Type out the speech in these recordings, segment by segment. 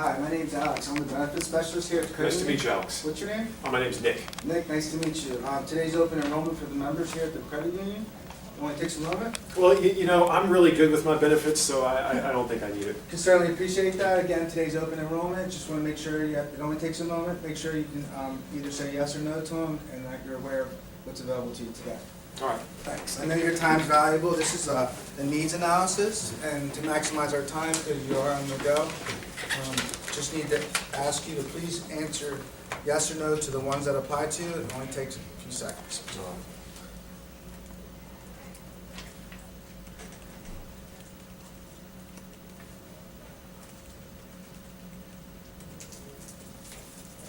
Hi, my name's Alex. I'm the benefits specialist here at the credit Nice to union. meet you, Alex. What's your name? My name's Nick. Nick, nice to meet you. Today's open enrollment for the members here at the credit union. You want to take some moment? Well, you know, I'm really good with my benefits, so I don't think I need it. Can certainly appreciate that. Again, today's open enrollment. Just want to make sure it only takes a moment. Make sure you can either say yes or no to them and that you're aware of what's available to you today. All right. Thanks. I know your time's valuable. This is the needs analysis, and to maximize our time, because you are on the go, just need to ask you to please answer yes or no to the ones that apply to you. It only takes a few seconds.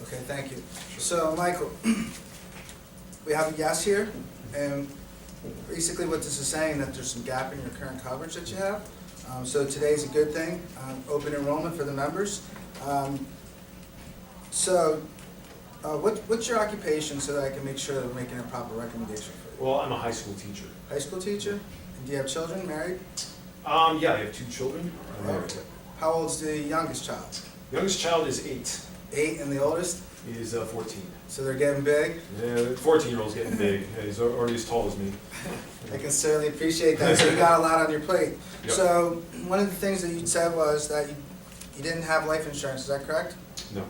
Okay, thank you. So, Michael, we have a yes here, and basically what this is saying, that there's some gap in your current coverage that you have. So today's a good thing, open enrollment for the members. What's your occupation so that I can make sure that we're making a proper recommendation for you? Well, I'm a high school teacher. High school teacher? And do you have children, married? Yeah, I have 2 children. I'm married. Okay. How old's the youngest child? Youngest child is 8. 8, and the oldest? He is 14. So they're getting big? Yeah, the 14-year-old's getting big. Yeah, he's already as tall as me. I can certainly appreciate that. So you got a lot on your plate. Yep. So one of the things that you said was that you didn't have life insurance, is that correct? No.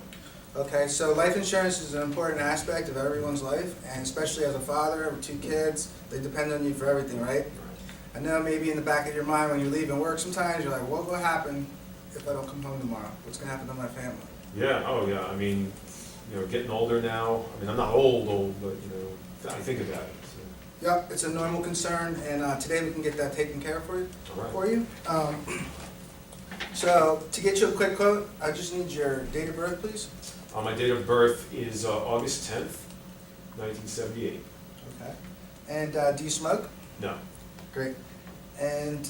Okay, so life insurance is an important aspect of everyone's life, and especially as a father of 2 kids, they depend on you for everything, right? I know maybe in the back of your mind when you're leaving work sometimes, you're like, what will happen if I don't come home tomorrow? What's going to happen to my family? Yeah, oh yeah, I mean, you know, getting older now. I mean, I'm not old, but, you know, I think about it. So. Yep, it's a normal concern, and today we can get that taken care of for you. All right. For you. So to get you a quick quote, I just need your date of birth, please. My date of birth is August 10th, 1978. Okay. And do you smoke? No. Great. And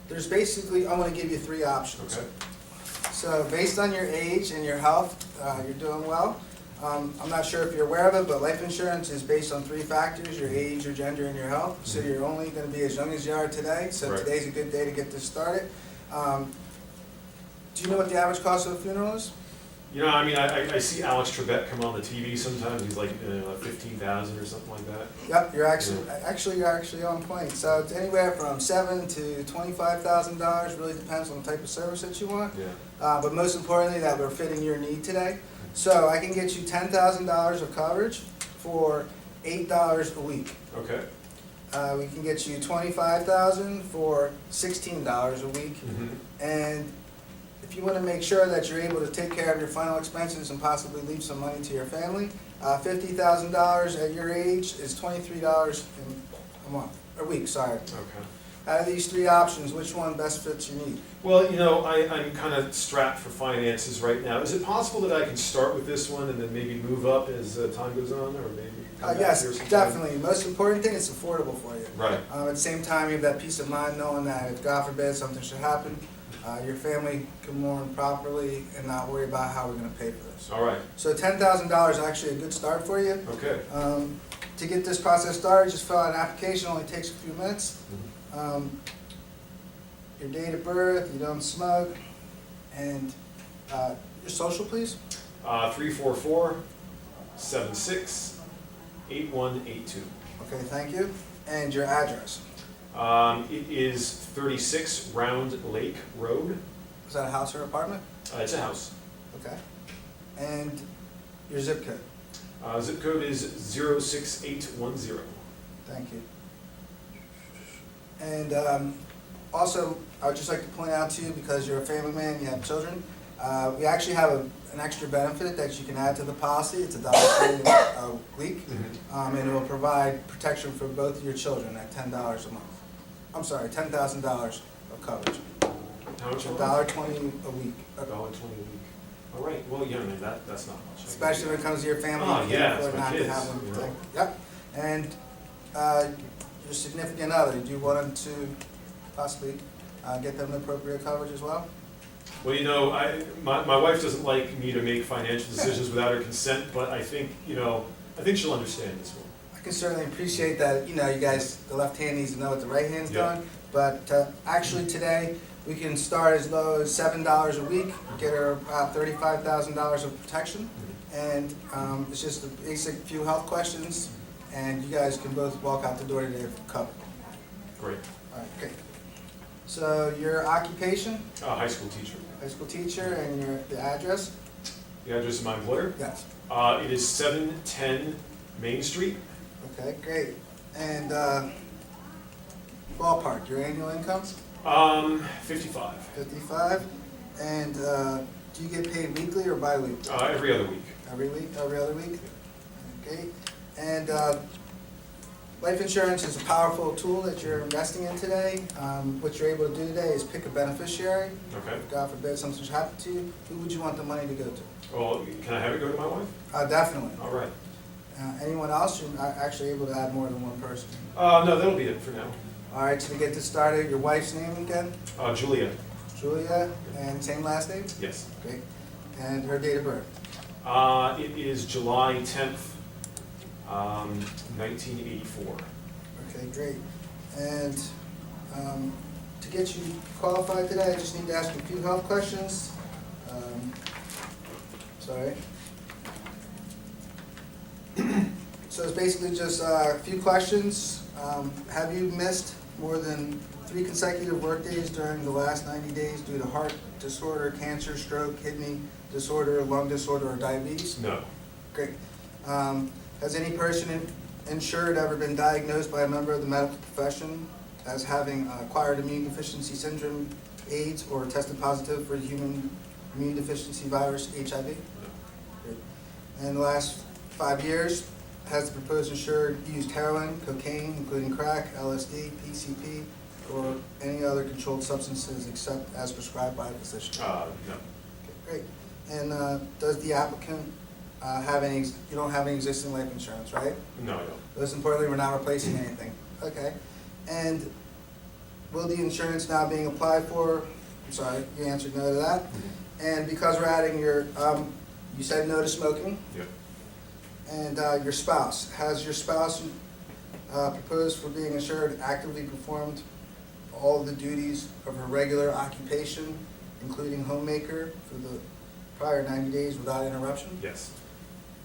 there's basically, I'm going to give you 3 options. Okay. So based on your age and your health, you're doing well. I'm not sure if you're aware of it, but life insurance is based on 3 factors: your age, your gender, and your health. So you're only going to be as young as you are today. So Right. Today's a good day to get this started. Do you know what the average cost of a funeral is? You know, I mean, I see Alex Trebek come on the TV sometimes. He's like, you know, 15,000 or something like that. Yep, you're actually on point. So it's anywhere from $7,000 to $25,000. Really depends on the type of service that you want. Yeah. But most importantly, that we're fitting your need today. So I can get you $10,000 of coverage for $8 a week. Okay. We can get you $25,000 for $16 a week. Mm-hmm. And if you want to make sure that you're able to take care of your final expenses and possibly leave some money to your family, $50,000 at your age is $23 a week. Sorry. Okay. Out of these 3 options, which one best fits your need? Well, you know, I'm kind of strapped for finances right now. Is it possible that I can start with this one and then maybe move up as time goes on, or maybe come back Yes, here sometime? definitely. Most important thing, it's affordable for you. Right. At the same time, you have that peace of mind knowing that if God forbid something should happen, your family can mourn properly and not worry about how we're going to pay for this. All right. So $10,000 is actually a good start for you. Okay. To get this process started, just fill out an application. It only takes a few minutes. Mhm. Your date of birth, you don't smoke, and your social, please. 344-76-8182. Okay, thank you. And your address. It is 36 Round Lake Road. Is that a house or apartment? It's a house. Okay. And your zip code. Zip code is 06810. Thank you. And also, I would just like to point out to you, because you're a family man, you have children, we actually have an extra benefit that you can add to the policy. It's $1.20 a week, and it will provide protection for both of your children at $10 a month. I'm sorry, $10,000 of coverage. How much? $1.20 a week. $1.20 a week. All right. Well, yeah, I mean, that's not much. Especially when it comes to your family. Oh, you yeah, can't afford it's my not to kids, have one you know. protected. Yep. And your significant other, do you want them to possibly get them the appropriate coverage as well? Well, you know, my wife doesn't like me to make financial decisions without her consent, but I think, you know, I think she'll understand this one. I can certainly appreciate that, you know, you guys, the left hand needs to know what the right hand's Yeah. doing, But actually today, we can start as low as $7 a week, get her about $35,000 of protection. And it's just a basic few health questions, and you guys can both walk out the door today covered. Great. All right, great. So your occupation, High school teacher. high school teacher, and the address? The address of my employer? Yes. It is 710 Main Street. Okay, great. And ballpark, your annual income? 55. 55. And do you get paid weekly or bi-weekly? Every other week. Every week, every other week? Okay. And life insurance is a powerful tool that you're investing in today. What you're able to do today is pick a beneficiary. Okay. God forbid something should happen to you. Who would you want the money to go to? Well, can I have it go to my wife? Definitely. All right. Anyone else? You're actually able to add more than one person. No, that'll be it for now. All right, so to get this started, your wife's name again? Julia. Julia, and same last name? Yes. Great. And her date of birth? It is July 10th, 1984. Okay, great. And to get you qualified today, I just need to ask you a few health questions. Sorry. So it's basically just a few questions. Have you missed more than 3 consecutive workdays during the last 90 days due to heart disorder, cancer, stroke, kidney disorder, lung disorder, or diabetes? No. Great. Has any person insured ever been diagnosed by a member of the medical profession as having acquired immune deficiency syndrome, AIDS, or tested positive for the human immune deficiency virus, HIV? Great. And in the last 5 years, has the proposed insured used heroin, cocaine, including crack, LSD, PCP, or any other controlled substances except as prescribed by a physician? No. Okay, great. And does the applicant have any, you don't have any existing life insurance, right? No, I don't. Most importantly, we're not replacing anything. Okay. And will the insurance now being applied for, I'm sorry, you answered no to that. And because we're adding your, you said no to smoking. Yep. And your spouse, has your spouse proposed for being insured actively performed all of the duties of her regular occupation, including homemaker, for the prior 90 days without interruption? Yes,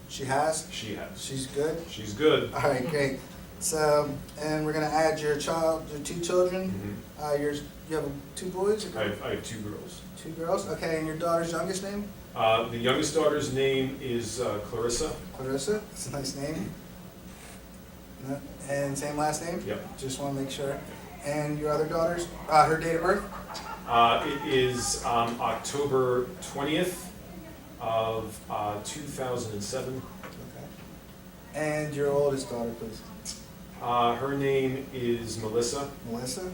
She has? she has. She's good? She's good. All right, great. So, and we're gonna add your 2 children. You have 2 boys? Or I have 2 girls. 2 girls? Okay, and your daughter's youngest name? The youngest daughter's name is Clarissa. Clarissa? That's a nice name. No- And same last name? Yep. Just wanna make sure. And your other daughter's, her date of birth? It is October 20th of 2007. Okay. And your oldest daughter, please. Her name is Melissa, Melissa?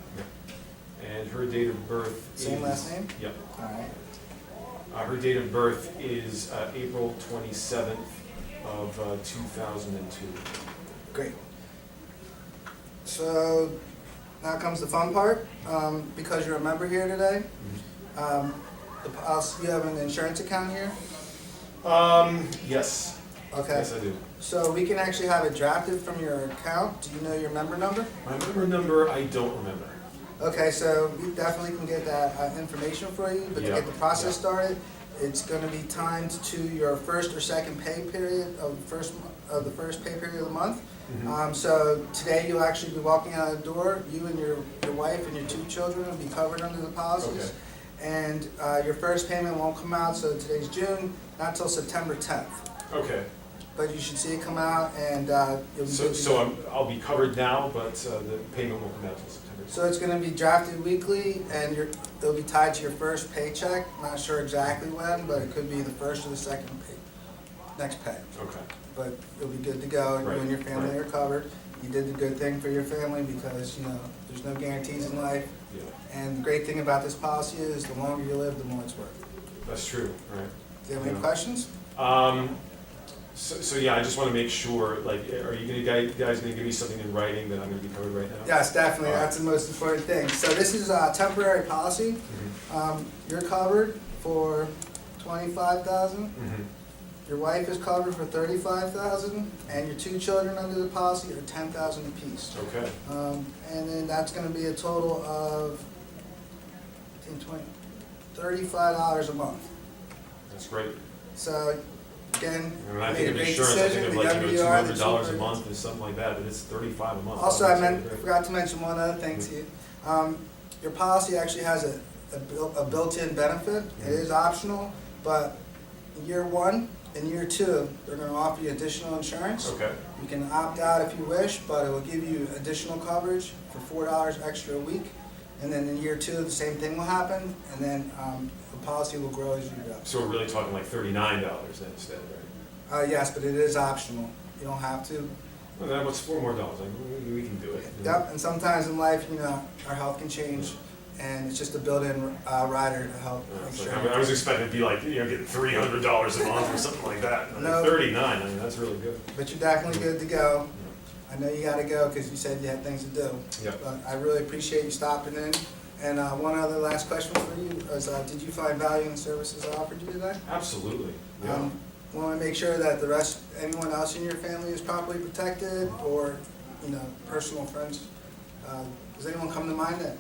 and her date of birth is... Same last name? Yep. All right. Her date of birth is April 27th of 2002. Great. So now comes the fun part. Because you're a member here today, you have an insurance account here? Yes. Okay. Yes, I do. So we can actually have it drafted from your account. Do you know your member number? My member number, I don't remember. Okay, so we definitely can get that information for you, but to Yeah, get the process yeah. started, it's gonna be timed to your first or second pay period of the first pay period of the month. So today you'll actually be walking out the door, you and your wife and your 2 children will be covered under the policies. Okay. And your first payment won't come out, so today's June, not till September 10th. Okay. But you should see it come out and you'll be good to So go. I'll be covered now, but the payment won't come out until September. So it's gonna be drafted weekly, and it'll be tied to your first paycheck. Not sure exactly when, but it could be the first or the second next pay. Okay. But you'll be good to go, and you and your Right, family right. are covered. You did the good thing for your family because, there's no guarantees in life. Yeah, And the great thing about this policy is the longer you live, the more it's worth. that's true, right? Do you have any Yeah. questions? So yeah, I just want to make sure, like, are you guys gonna give me something in writing that I'm gonna be covered right now? Yes, definitely, All right. that's the most important thing. So this is a temporary policy. Mhm. You're covered for $25,000. Mhm. Your wife is covered for $35,000, and your 2 children under the policy are $10,000 apiece. Okay, And then that's gonna be a total of 15, 20, $35 a month. that's great. So, again, And I made think a of great insurance, I decision. think of The like, younger you you know, are, the $200 cheaper a it month is something like that, but it's $35 a month. Also, I That's great. forgot to mention one other thing to you. Your policy actually has a built-in benefit. It is optional, but year 1 and year 2, they're gonna offer you additional insurance. Okay, You can opt out if you wish, but it will give you additional coverage for $4 extra a week. And then in year 2, the same thing will happen, and then the policy will grow as you go. so we're really talking like $39 then instead, right? Yes, but it is optional. You don't have to. Well, then what's $4 more? Like, we can do it. you know? Yep, and sometimes in life, you know, our health can change, and it's just a built-in rider to help Yeah, make it's sure. like, I was expecting it to be like, you know, getting $300 a month or something like that. And No. 39, I mean, that's really good. But you're definitely good to go. I know you gotta go because you said you had things to do. Yep. But I really appreciate you stopping in. And one other last question for you is, did you find value in the services I offered you today? Absolutely, yeah. Want to make sure that the rest, anyone else in your family is properly protected, or, you know, personal friends? Does anyone come to mind that?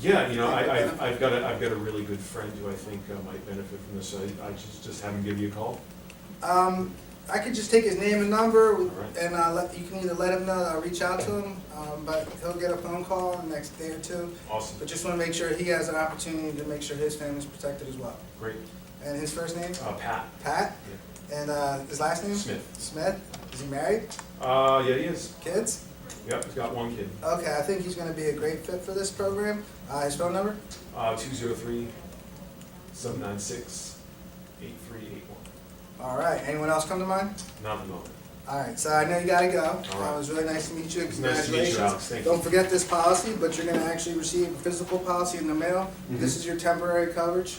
Yeah, you know, I've got a really good friend who I think might benefit from this. I just have him give you a call. I could just take his name and number, right. and you can either let him know that I'll reach out to him, but he'll get a phone call in the next day or 2. Awesome, But just want to make sure he has an opportunity to make sure his family's protected as well. great. And his first name? Pat? Pat? Yeah. And his last name? Smith. Smith? Is he married? Yeah, he is. Kids? Yep, he's got 1 kid. Okay, I think he's going to be a great fit for this program. His phone number? 203-796-8381. All right. Anyone else come to mind? Not at the moment. All right. So I know you got to go. All right. It was really nice to meet you. It's nice to meet you, Congratulations. Alex. Thank you. Don't forget this policy, but you're going to actually receive a physical policy in the mail. Mhm. This is your temporary coverage,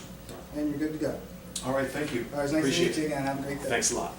and you're good to go. All right, thank you. All right. It's nice to Appreciate meet you again. Have a great day. Thanks a lot.